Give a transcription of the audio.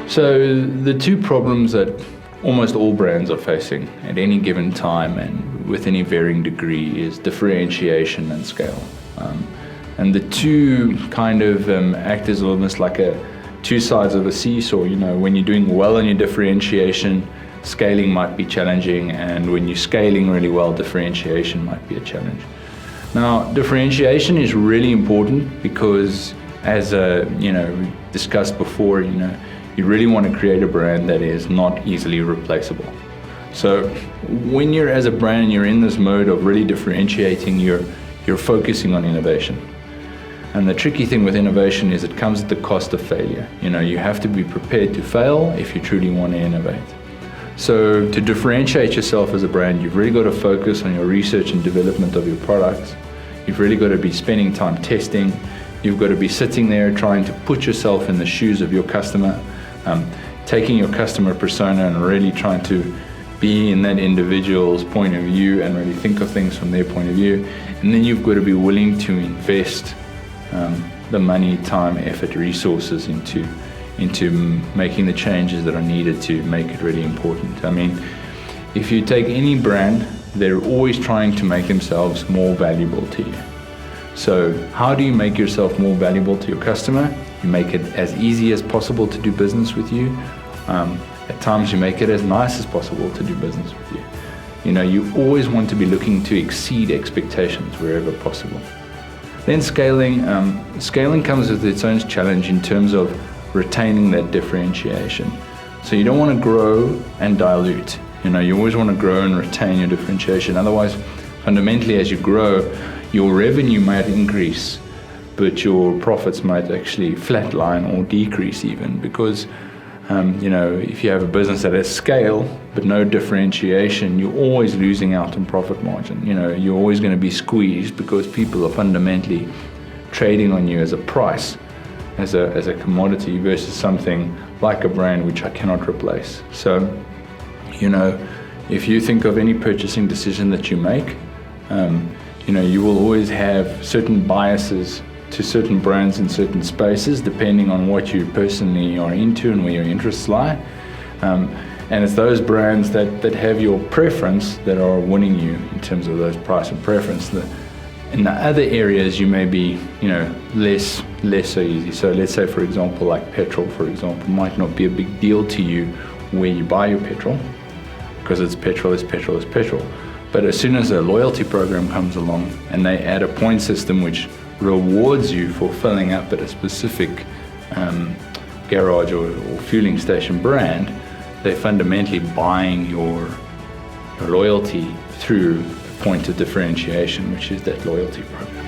So the two problems that almost all brands are facing at any given time and with any varying degree is differentiation and scale. And the two kind of act as almost like two sides of a seesaw. When you're doing well on your differentiation, scaling might be challenging, and when you're scaling really well, differentiation might be a challenge. Now, differentiation is really important because, as we discussed before, you really want to create a brand that is not easily replaceable. So when you're as a brand, you're in this mode of really differentiating, you're focusing on innovation. And the tricky thing with innovation is it comes at the cost of failure. You have to be prepared to fail if you truly want to innovate. So to differentiate yourself as a brand, you've really got to focus on your research and development of your products. You've really got to be spending time testing. You've got to be sitting there trying to put yourself in the shoes of your customer, taking your customer persona and really trying to be in that individual's point of view and really think of things from their point of view. And then you've got to be willing to invest the money, time, effort, resources into making the changes that are needed to make it really important. I mean, if you take any brand, they're always trying to make themselves more valuable to you. So how do you make yourself more valuable to your customer? You make it as easy as possible to do business with you. At times you make it as nice as possible to do business with you. You always want to be looking to exceed expectations wherever possible. Then scaling comes with its own challenge in terms of retaining that differentiation. So you don't want to grow and dilute. You always want to grow and retain your differentiation. Otherwise, fundamentally, as you grow, your revenue might increase, but your profits might actually flatline or decrease even, because if you have a business that has scale but no differentiation, you're always losing out on profit margin. You're always going to be squeezed because people are fundamentally trading on you as a price, as a commodity versus something like a brand which I cannot replace. So, if you think of any purchasing decision that you make, you will always have certain biases to certain brands in certain spaces, depending on what you personally are into and where your interests lie. And it's those brands that have your preference that are winning you in terms of those price and preference. In the other areas, you may be, less so easy. So let's say, for example, like petrol, for example, might not be a big deal to you where you buy your petrol, because it's petrol. But as soon as a loyalty program comes along and they add a point system which rewards you for filling up at a specific garage or fueling station brand, they're fundamentally buying your loyalty through a point of differentiation, which is that loyalty program.